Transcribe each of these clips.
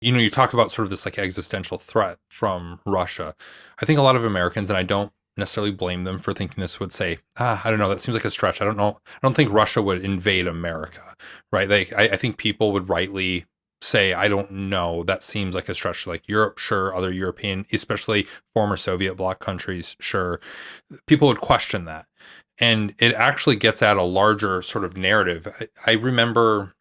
you talk about sort of this like existential threat from Russia. I think a lot of Americans, and I don't necessarily blame them for thinking this, would say, I don't know, that seems like a stretch. I don't know. I don't think Russia would invade America, right? Like, I think people would rightly say, I don't know, that seems like a stretch. Like Europe, sure. Other European, especially former Soviet bloc countries, sure. People would question that. And it actually gets at a larger sort of narrative. I remember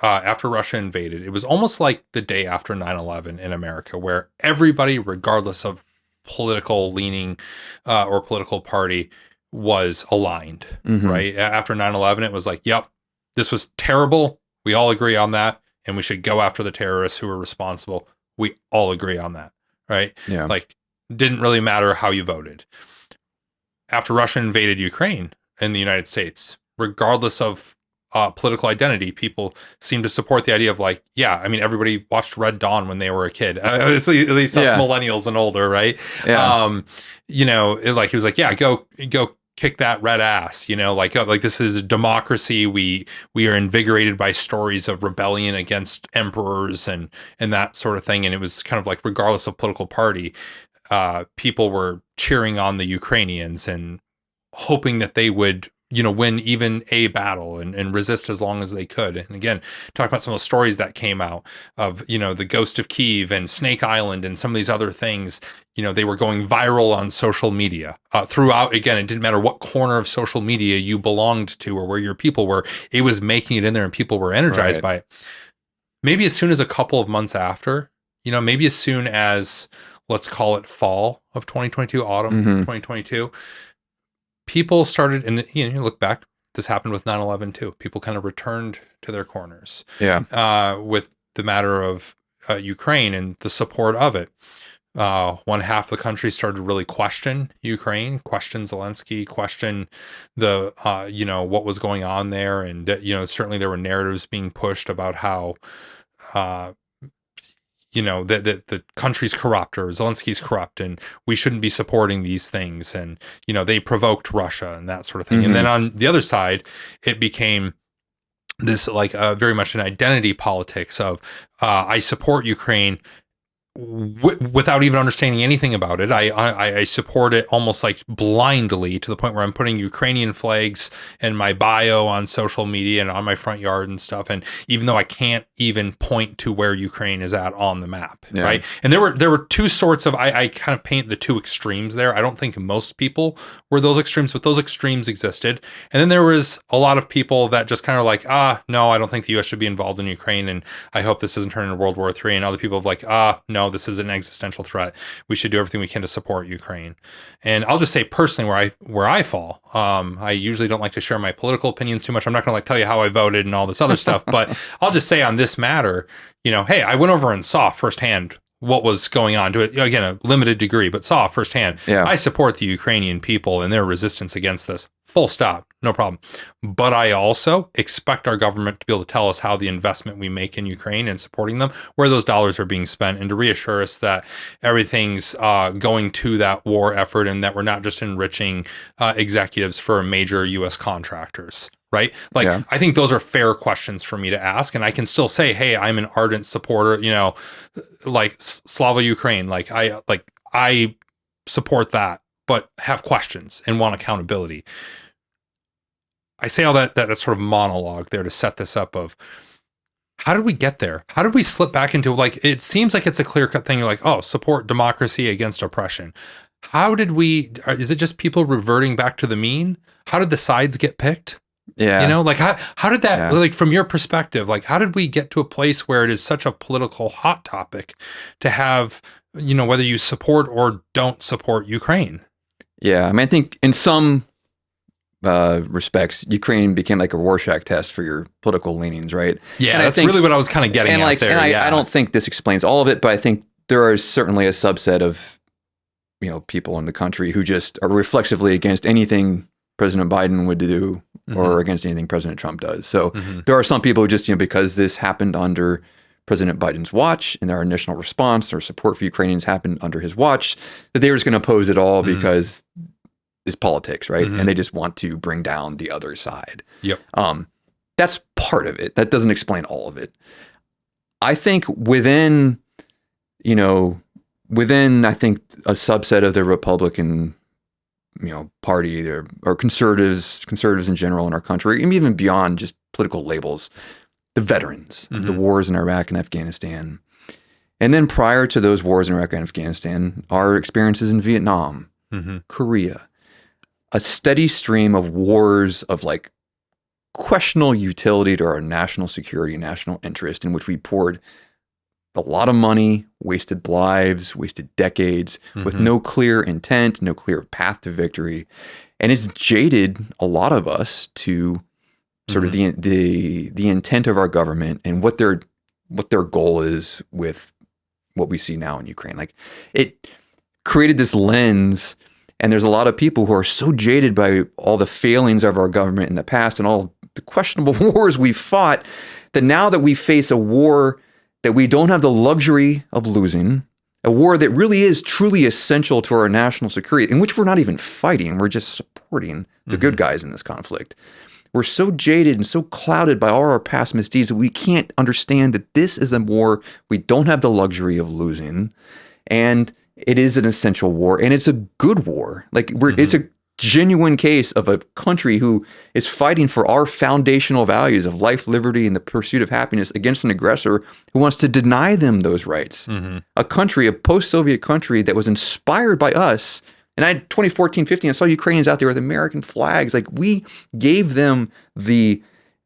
after Russia invaded, it was almost like the day after 9/11 in America, where everybody, regardless of political leaning or political party, was aligned, right? After 9/11, it was like, yep, this was terrible. We all agree on that. And we should go after the terrorists who were responsible. We all agree on that, right? Yeah. Like, didn't really matter how you voted. After Russia invaded Ukraine in the United States, regardless of political identity, people seem to support the idea of like, yeah, I mean, everybody watched Red Dawn when they were a kid. At least us millennials and older, right? Yeah. Like he was like, yeah, go kick that red ass. Like this is a democracy. We are invigorated by stories of rebellion against emperors and that sort of thing. And it was kind of like, regardless of political party, people were cheering on the Ukrainians and hoping that they would, win even a battle and resist as long as they could. And again, talk about some of the stories that came out of, the Ghost of Kyiv and Snake Island and some of these other things. They were going viral on social media throughout. Again, it didn't matter what corner of social media you belonged to or where your people were. It was making it in there and people were energized by it. Maybe as soon as a couple of months after, maybe as soon as, let's call it fall of 2022, autumn 2022, people started, and you look back, this happened with 9/11 too. People kind of returned to their corners with the matter of Ukraine and the support of it. One half of the country started to really question Ukraine, question Zelensky, question the, what was going on there. And, certainly there were narratives being pushed about how, that the country's corrupt or Zelensky's corrupt and we shouldn't be supporting these things. And, they provoked Russia and that sort of thing. And then on the other side, it became this like very much an identity politics of I support Ukraine without even understanding anything about it. I support it almost like blindly to the point where I'm putting Ukrainian flags in my bio on social media and on my front yard and stuff. And even though I can't even point to where Ukraine is at on the map, right? And there were two sorts of, I kind of paint the two extremes there. I don't think most people were those extremes, but those extremes existed. And then there was a lot of people that just kind of like, no, I don't think the U.S. should be involved in Ukraine. And I hope this doesn't turn into World War III. And other people have like, no, this is an existential threat. We should do everything we can to support Ukraine. And I'll just say personally where I fall. I usually don't like to share my political opinions too much. I'm not going to like tell you how I voted and all this other stuff, but I'll just say on this matter, hey, I went over and saw firsthand what was going on to it. Again, a limited degree, but saw firsthand. I support the Ukrainian people and their resistance against this. Full stop. No problem. But I also expect our government to be able to tell us how the investment we make in Ukraine and supporting them, where those dollars are being spent, and to reassure us that everything's going to that war effort and that we're not just enriching executives for major U.S. contractors. Right? Like, I think those are fair questions for me to ask. And I can still say, hey, I'm an ardent supporter, like Slava Ukraine. Like I support that, but have questions and want accountability. I say all that sort of monologue there to set this up of how did we get there? How did we slip back into, like, it seems like it's a clear cut thing. You're like, oh, support democracy against oppression. How did is it just people reverting back to the mean? How did the sides get picked? Like how did that, like from your perspective, like how did we get to a place where it is such a political hot topic to have, whether you support or don't support Ukraine? Yeah. I mean, I think in some respects, Ukraine became like a Rorschach test for your political leanings, right? Yeah, and that's really what I was kind of getting at there. I don't think this explains all of it, but I think there are certainly a subset of, people in the country who just are reflexively against anything President Biden would do or against anything President Trump does. So there are some people who just, because this happened under President Biden's watch and their initial response, their support for Ukrainians happened under his watch, that they were just going to oppose it all because it's politics, right? And they just want to bring down the other side. Yep. That's part of it. That doesn't explain all of it. I think within I think a subset of the Republican, party or conservatives in general in our country, and even beyond just political labels, the veterans of the wars in Iraq and Afghanistan. And then prior to those wars in Iraq and Afghanistan, our experiences in Vietnam, Korea, a steady stream of wars of like questionable utility to our national security and national interest, in which we poured a lot of money, wasted lives, wasted decades with no clear intent, no clear path to victory. And it's jaded a lot of us to sort of the intent of our government and what their goal is with what we see now in Ukraine. Like, it created this lens, and there's a lot of people who are so jaded by all the failings of our government in the past and all the questionable wars we've fought, that now that we face a war that we don't have the luxury of losing, a war that really is truly essential to our national security, in which we're not even fighting, we're just supporting the good guys in this conflict. We're so jaded and so clouded by all our past misdeeds that we can't understand that this is a war we don't have the luxury of losing. And it is an essential war, and it's a good war. Like, it's a genuine case of a country who is fighting for our foundational values of life, liberty, and the pursuit of happiness against an aggressor who wants to deny them those rights. A country, a post-Soviet country that was inspired by us. And I, 2014, 15, I saw Ukrainians out there with American flags. Like, we gave them the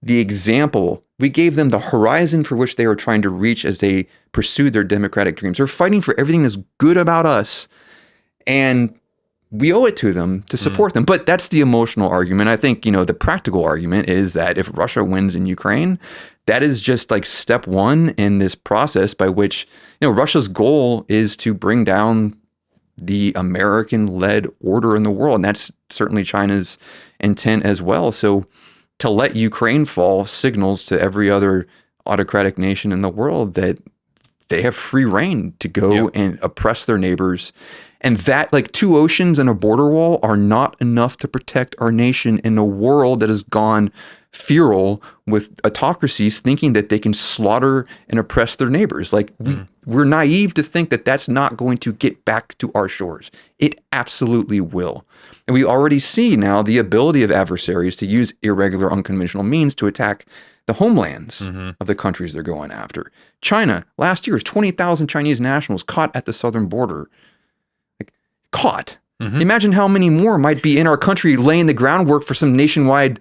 example. We gave them the horizon for which they were trying to reach as they pursued their democratic dreams. They're fighting for everything that's good about us. And we owe it to them to support them. But that's the emotional argument. I think, the practical argument is that if Russia wins in Ukraine, that is just like step one in this process by which, Russia's goal is to bring down the American-led order in the world. And that's certainly China's intent as well. So to let Ukraine fall signals to every other autocratic nation in the world that they have free reign to go and oppress their neighbors. And that, like, 2 oceans and a border wall are not enough to protect our nation in a world that has gone feral with autocracies thinking that they can slaughter and oppress their neighbors. Like, we're naive to think that that's not going to get back to our shores. It absolutely will. And we already see now the ability of adversaries to use irregular, unconventional means to attack the homelands of the countries they're going after. China, last year, was 20,000 Chinese nationals caught at the southern border. Caught. Imagine how many more might be in our country laying the groundwork for some nationwide,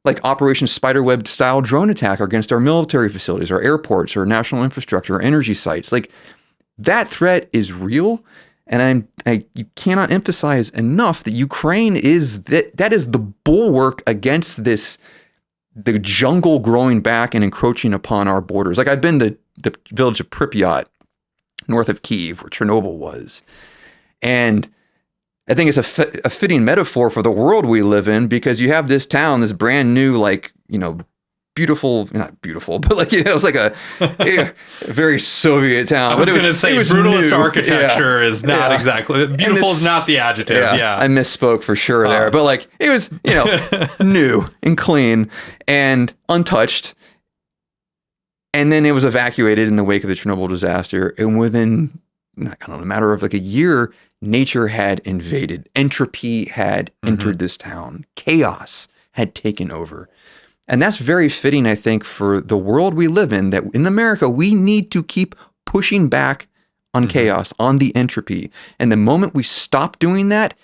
like, Operation Spiderweb style drone attack against our military facilities, our airports, our national infrastructure, our energy sites. Like, that threat is real. And you cannot emphasize enough that Ukraine is that is the bulwark against the jungle growing back and encroaching upon our borders. Like, I've been to the village of Pripyat, north of Kyiv, where Chernobyl was. And I think it's a fitting metaphor for the world we live in, because you have this town, this brand new, like, beautiful, not beautiful, but like, it was like a very Soviet town. I was going to say brutalist new. architecture is not exactly, beautiful is not the adjective. Yeah. I misspoke for sure there, but like, it was, new and clean and untouched. And then it was evacuated in the wake of the Chernobyl disaster. And within, a matter of like a year, nature had invaded. Entropy had entered this town. Chaos had taken over. And that's very fitting, I think, for the world we live in, that in America, we need to keep pushing back on chaos, on the entropy. And the moment we stop doing that,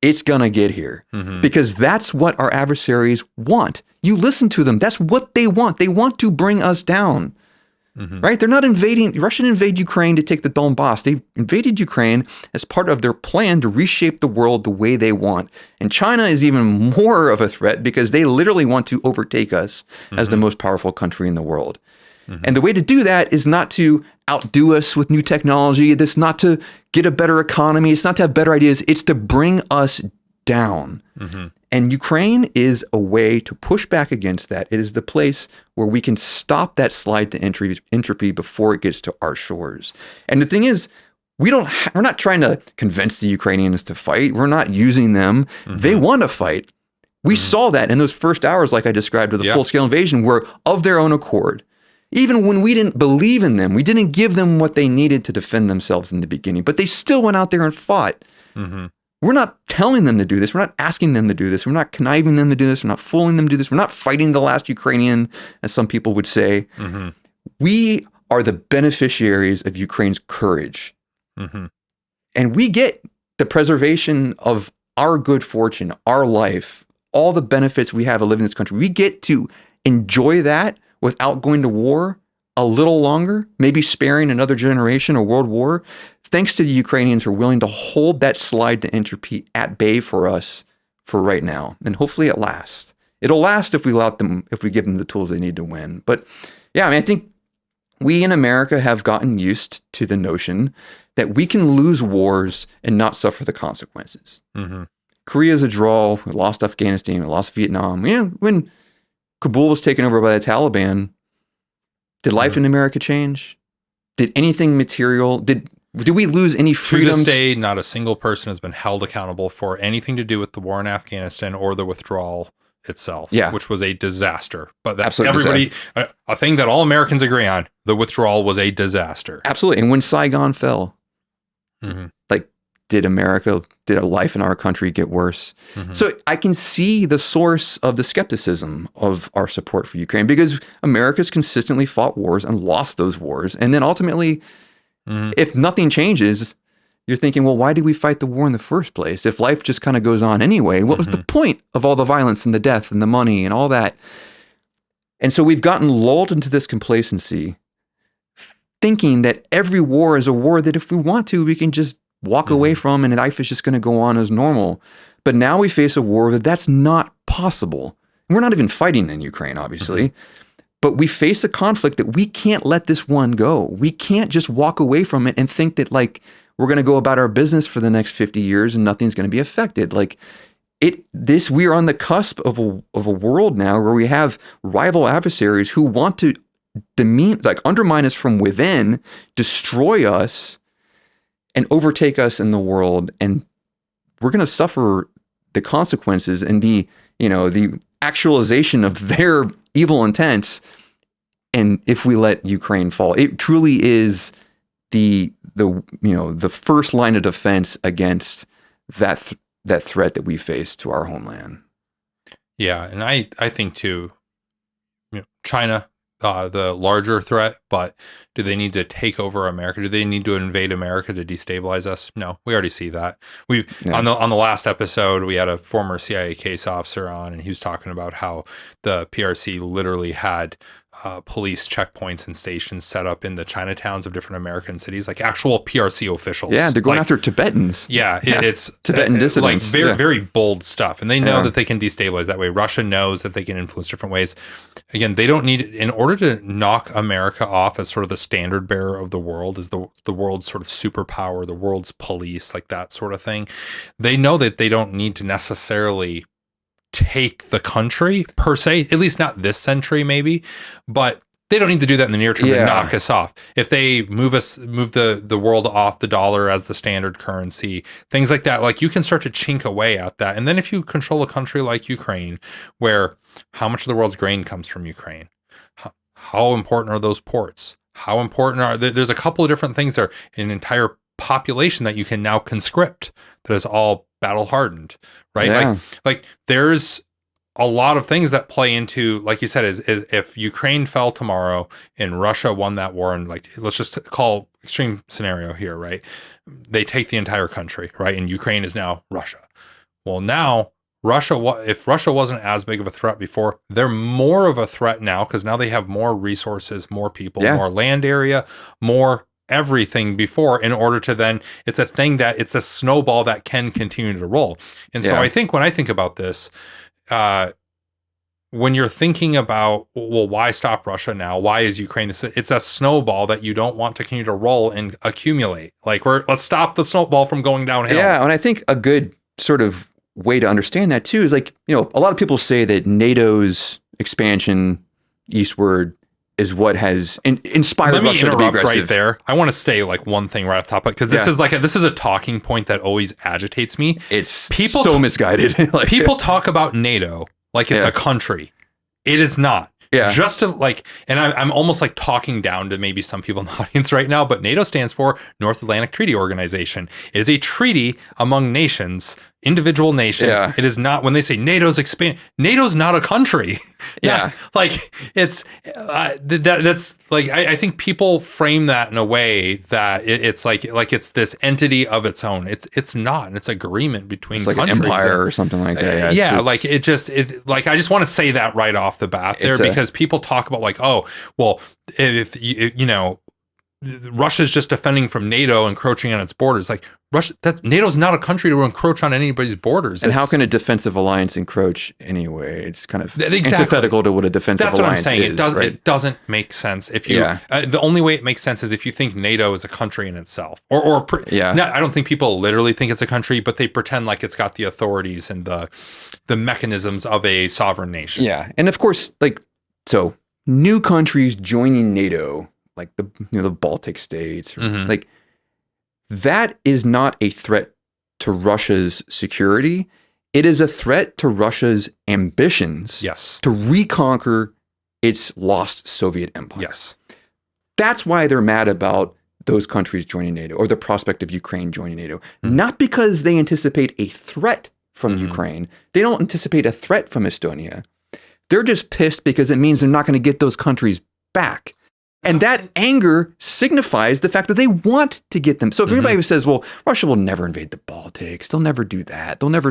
it's going to get here. Because that's what our adversaries want. You listen to them. That's what they want. They want to bring us down. Right? They're not invading. Russia didn't invade Ukraine to take the Donbass. They invaded Ukraine as part of their plan to reshape the world the way they want. And China is even more of a threat because they literally want to overtake us as the most powerful country in the world. And the way to do that is not to outdo us with new technology. It's not to get a better economy. It's not to have better ideas. It's to bring us down. And Ukraine is a way to push back against that. It is the place where we can stop that slide to entropy before it gets to our shores. And the thing is, we're not trying to convince the Ukrainians to fight. We're not using them. They want to fight. We saw that in those first hours, like I described, of the full-scale invasion, where of their own accord, Even when we didn't believe in them, we didn't give them what they needed to defend themselves in the beginning, but they still went out there and fought. Mm-hmm. We're not telling them to do this. We're not asking them to do this. We're not conniving them to do this. We're not fooling them to do this. We're not fighting the last Ukrainian, as some people would say. Mm-hmm. We are the beneficiaries of Ukraine's courage. Mm-hmm. And we get the preservation of our good fortune, our life, all the benefits we have of living in this country. We get to enjoy that without going to war a little longer, maybe sparing another generation or world war, thanks to the Ukrainians who are willing to hold that slide to entropy at bay for us for right now. And hopefully it lasts. It'll last if we give them the tools they need to win. But yeah, I mean, I think we in America have gotten used to the notion that we can lose wars and not suffer the consequences. Mm-hmm. Korea's a draw. We lost Afghanistan. We lost Vietnam. Yeah, when Kabul was taken over by the Taliban, did life in America change? Did anything material? Did we lose any freedoms? To this day, not a single person has been held accountable for anything to do with the war in Afghanistan or the withdrawal itself, which was a disaster. But that everybody, a thing that all Americans agree on, the withdrawal was a disaster. Absolutely. And when Saigon fell, like, did a life in our country get worse? Mm-hmm. So I can see the source of the skepticism of our support for Ukraine, because America's consistently fought wars and lost those wars. And then ultimately, if nothing changes, you're thinking, well, why did we fight the war in the first place? If life just kind of goes on anyway, what was the point of all the violence and the death and the money and all that? And so we've gotten lulled into this complacency, thinking that every war is a war that if we want to, we can just walk away from, and life is just going to go on as normal. But now we face a war that's not possible. And we're not even fighting in Ukraine, obviously. But we face a conflict that we can't let this one go. We can't just walk away from it and think that, like, we're going to go about our business for the next 50 years and nothing's going to be affected. Like, we are on the cusp of a world now where we have rival adversaries who want to undermine us from within, destroy us, and overtake us in the world. And we're going to suffer the consequences and the actualization of their evil intents. And if we let Ukraine fall, it truly is the first line of defense against that threat that we face to our homeland. Yeah. And I think too, China, the larger threat, but do they need to take over America? Do they need to invade America to destabilize us? No, we already see that. On the last episode, we had a former CIA case officer on, and he was talking about how the PRC literally had police checkpoints and stations set up in the Chinatowns of different American cities, like actual PRC officials. Yeah, they're going after Tibetans. Yeah, it's Tibetan dissidents. Like very bold stuff. And they know that they can destabilize that way. Russia knows that they can influence different ways. Again, they don't need, in order to knock America off as sort of the standard bearer of the world, as the world's sort of superpower, the world's police, like that sort of thing. They know that they don't need to necessarily take the country per se, at least not this century maybe, but they don't need to do that in the near term to knock us off. If they move the world off the dollar as the standard currency, things like that, like you can start to chink away at that. And then if you control a country like Ukraine, where how much of the world's grain comes from Ukraine, how important are those ports? How important there's a couple of different things there, an entire population that you can now conscript that is all battle hardened, right? Yeah. Like there's a lot of things that play into, like you said, is if Ukraine fell tomorrow and Russia won that war, and like, let's just call extreme scenario here, right? They take the entire country, right? And Ukraine is now Russia. Well, now if Russia wasn't as big of a threat before, they're more of a threat now, because now they have more resources, more people, more land area, more everything before, in order to then, it's a snowball that can continue to roll. And so I think when I think about this, when you're thinking about, well, why stop Russia now? Why is Ukraine this? It's a snowball that you don't want to continue to roll and accumulate. Like let's stop the snowball from going downhill. Yeah, and I think a good sort of way to understand that too is, like, a lot of people say that NATO's expansion eastward is what has inspired Russia to be aggressive. Let me interrupt right there. I want to say like one thing right off the top, because this is a talking point that always agitates me. It's so misguided. People talk about NATO like it's a country. It is not. Yeah. Just to like, and I'm almost like talking down to maybe some people in the audience right now, but NATO stands for North Atlantic Treaty Organization. It is a treaty among nations, individual nations. Yeah. It is not, when they say NATO's expand, NATO's not a country. Yeah. Like it's, that's like, I think people frame that in a way that it's like it's this entity of its own. It's not, and it's agreement between it's like countries. an empire or something like that. Yeah. Like I just want to say that right off the bat there, because people talk about like, oh, well, if you know, Russia's just defending from NATO encroaching on its borders. Like NATO's not a country to encroach on anybody's borders. And how can a defensive alliance encroach anyway? It's kind of antithetical to what a defensive alliance is. That's what I'm saying. It doesn't make sense if you. The only way it makes sense is if you think NATO is a country in itself, I don't think people literally think it's a country, but they pretend like it's got the authorities and the mechanisms of a sovereign nation. Yeah, and of course, like so, new countries joining NATO, like the Baltic states, like that is not a threat to Russia's security. It is a threat to Russia's ambitions to reconquer its lost Soviet empire. Yes. That's why they're mad about those countries joining NATO or the prospect of Ukraine joining NATO. Not because they anticipate a threat from Ukraine. They don't anticipate a threat from Estonia. They're just pissed because it means they're not going to get those countries back. And that anger signifies the fact that they want to get them. So if anybody says, well, Russia will never invade the Baltics, they'll never do that. They'll never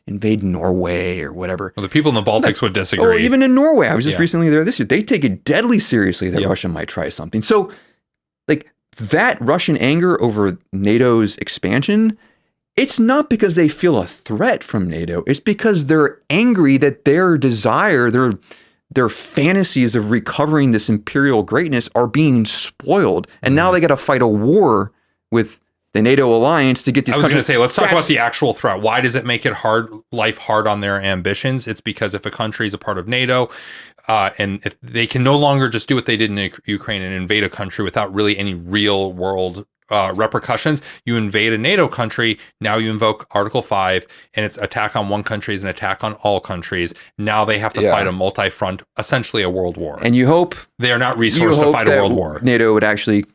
invade Norway or whatever. Well, the people in the Baltics would disagree. Or even in Norway. I was just recently there this year. They take it deadly seriously that Russia might try something. So like that Russian anger over NATO's expansion, it's not because they feel a threat from NATO. It's because they're angry that their desire, their fantasies of recovering this imperial greatness are being spoiled. And now they got to fight a war with the NATO alliance to get these countries. I was going to say, let's talk about the actual threat. Why does it make it life hard on their ambitions? It's because if a country is a part of NATO, and if they can no longer just do what they did in Ukraine and invade a country without really any real world repercussions, you invade a NATO country, now you invoke Article 5, and it's attack on one country is an attack on all countries. Now they have to fight a multi-front, essentially a world war. And you hope they are not resourced to fight a world war. NATO would actually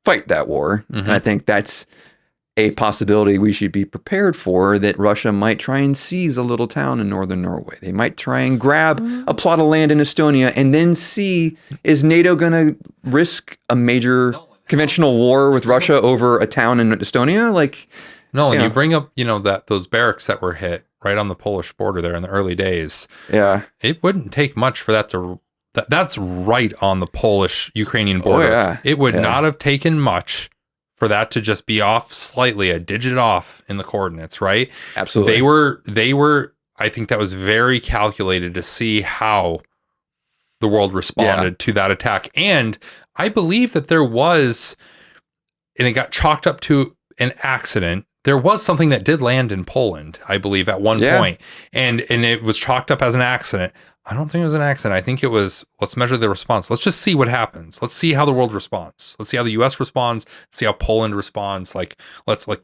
fight that war. And I think that's a possibility we should be prepared for, that Russia might try and seize a little town in northern Norway. They might try and grab a plot of land in Estonia and then see, is NATO going to risk a major conventional war with Russia over a town in Estonia? Like, no, and you bring up, those barracks that were hit right on the Polish border there in the early days. Yeah. It wouldn't take much for that to, that's right on the Polish-Ukrainian border. Oh, yeah. It would not have taken much for that to just be off slightly, a digit off in the coordinates, right? Absolutely. They were, I think that was very calculated to see how the world responded to that attack. And I believe that there was, and it got chalked up to an accident. There was something that did land in Poland, I believe, at one point. And it was chalked up as an accident. I don't think it was an accident. I think it was, let's measure the response. Let's just see what happens. Let's see how the world responds. Let's see how the US responds. See how Poland responds.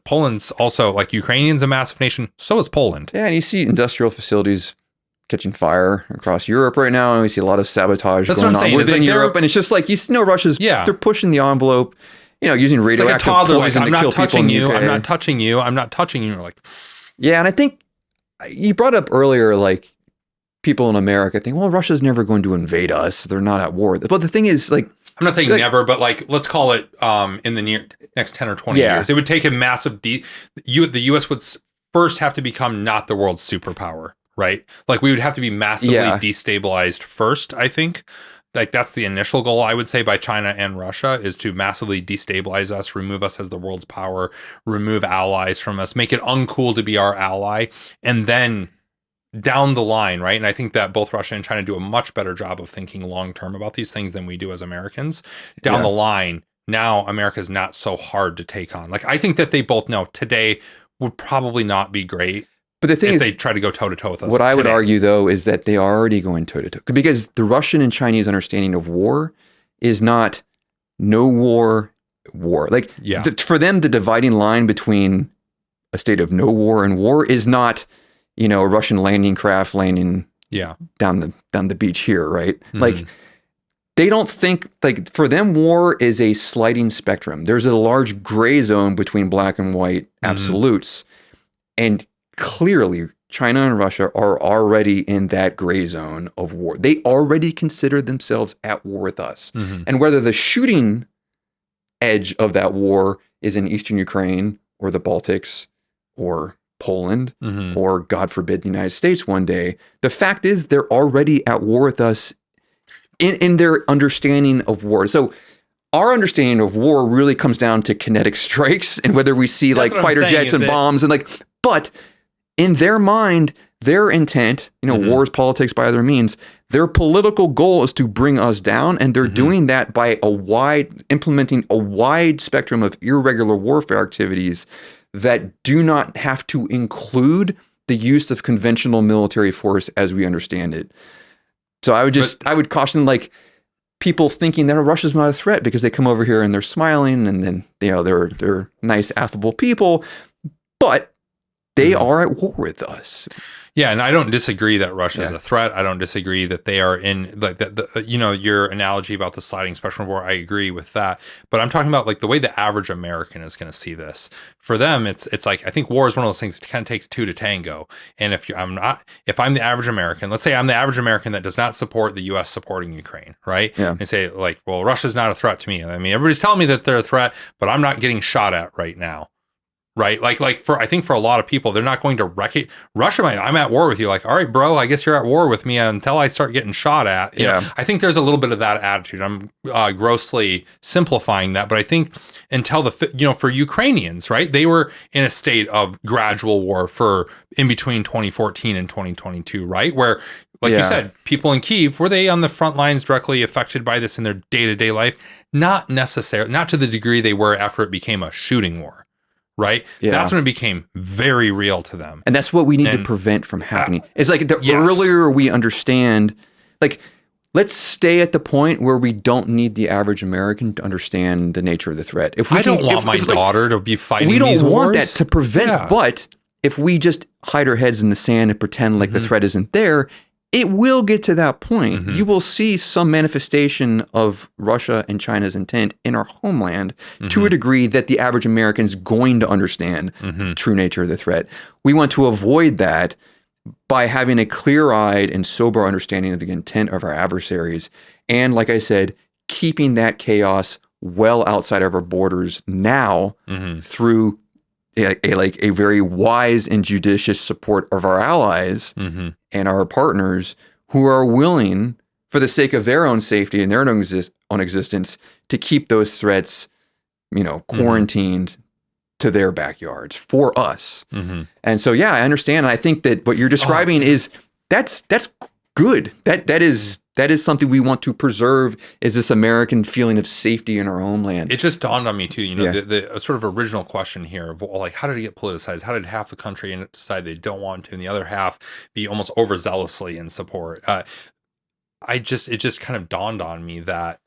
Poland's also, like, Ukrainian's a massive nation. So is Poland. Yeah, and you see industrial facilities catching fire across Europe right now, and we see a lot of sabotage going on within Europe. And it's just like, Russia's, they're pushing the envelope, using radioactive poison to kill people in the UK. I'm not touching you. I'm not touching you. Like, yeah, and I think you brought up earlier, like, people in America think, well, Russia's never going to invade us. They're not at war. But the thing is, like, I'm not saying never, but like, let's call it in the next 10 or 20 years. It would take a massive the US would first have to become not the world's superpower, right? Like, we would have to be massively destabilized first, I think. Like, that's the initial goal, I would say, by China and Russia, is to massively destabilize us, remove us as the world's power, remove allies from us, make it uncool to be our ally, and then down the line, right? And I think that both Russia and China do a much better job of thinking long-term about these things than we do as Americans. Down the line, now America's not so hard to take on. Like, I think that they both know today would probably not be great. But the thing is, they try to go toe-to-toe with us. What I would argue, though, is that they are already going toe-to-toe. Because the Russian and Chinese understanding of war is not no war. Like, for them, the dividing line between a state of no war and war is not, a Russian landing craft landing down the beach here, right? Like, they don't think, like, for them, war is a sliding spectrum. There's a large gray zone between black and white absolutes. And clearly, China and Russia are already in that gray zone of war. They already consider themselves at war with us. And whether the shooting edge of that war is in eastern Ukraine or the Baltics or Poland or, God forbid, the United States one day, the fact is they're already at war with us in their understanding of war. So our understanding of war really comes down to kinetic strikes and whether we see like fighter jets and bombs and like, but in their mind, their intent, war is politics by other means. Their political goal is to bring us down, and they're doing that by implementing a wide spectrum of irregular warfare activities that do not have to include the use of conventional military force as we understand it. So I would caution like people thinking that Russia's not a threat because they come over here and they're smiling and then they're nice, affable people, but they are at war with us. Yeah, and I don't disagree that Russia is a threat. I don't disagree that they are in like your analogy about the sliding spectrum of war. I agree with that, but I'm talking about like the way the average American is going to see this. For them, it's like I think war is one of those things that kind of takes two to tango. And if I'm the average American, let's say I'm the average American that does not support the U.S. supporting Ukraine, right? Yeah. And say like, well, Russia's not a threat to me. I mean, everybody's telling me that they're a threat, but I'm not getting shot at right now. Right. Like I think for a lot of people, they're not going to Russia. I'm at war with you. Like, all right, bro, I guess you're at war with me until I start getting shot at. You know, I think there's a little bit of that attitude. I'm grossly simplifying that. But I think until for Ukrainians, right, they were in a state of gradual war in between 2014 and 2022. Right. Where, like you said, people in Kyiv, were they on the front lines directly affected by this in their day-to-day life? Not necessarily, not to the degree they were after it became a shooting war. Right? Yeah. That's when it became very real to them. And that's what we need to prevent from happening. It's like the earlier we understand, like, let's stay at the point where we don't need the average American to understand the nature of the threat. I don't want my daughter to be fighting these wars. We don't want that to prevent, but if we just hide our heads in the sand and pretend like the threat isn't there, it will get to that point. You will see some manifestation of Russia and China's intent in our homeland to a degree that the average American is going to understand the true nature of the threat. We want to avoid that by having a clear-eyed and sober understanding of the intent of our adversaries. And like I said, keeping that chaos well outside of our borders now through a very wise and judicious support of our allies and our partners who are willing, for the sake of their own safety and their own existence, to keep those threats, quarantined to their backyards for us. And so, I understand. And I think that what you're describing that's good. That is something we want to preserve, is this American feeling of safety in our homeland. It just dawned on me too, the sort of original question here of, well, like, how did it get politicized? How did half the country decide they don't want to, and the other half be almost overzealously in support? It just kind of dawned on me that,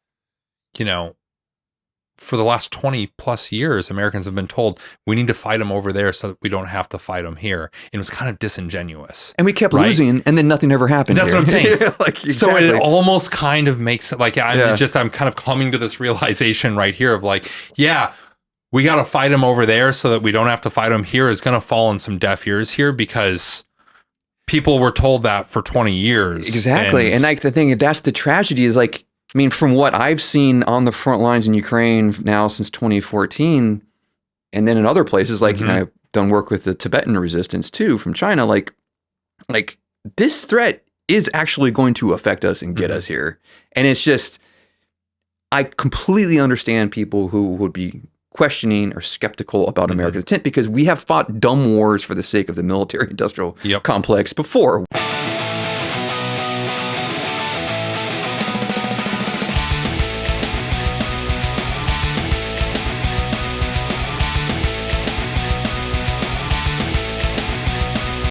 for the last 20 plus years, Americans have been told we need to fight them over there so that we don't have to fight them here. And it was kind of disingenuous. And we kept losing, and then nothing ever happened. That's what I'm saying. Exactly. So it almost kind of makes it like, I'm kind of coming to this realization right here of like, we got to fight them over there so that we don't have to fight them here is going to fall on some deaf ears here, because people were told that for 20 years. Exactly. And like the thing, that's the tragedy is like, I mean, from what I've seen on the front lines in Ukraine now since 2014, and then in other places, like, I've done work with the Tibetan resistance too from China, like this threat is actually going to affect us and get us here. And it's just, I completely understand people who would be questioning or skeptical about America's intent, because we have fought dumb wars for the sake of the military-industrial complex before.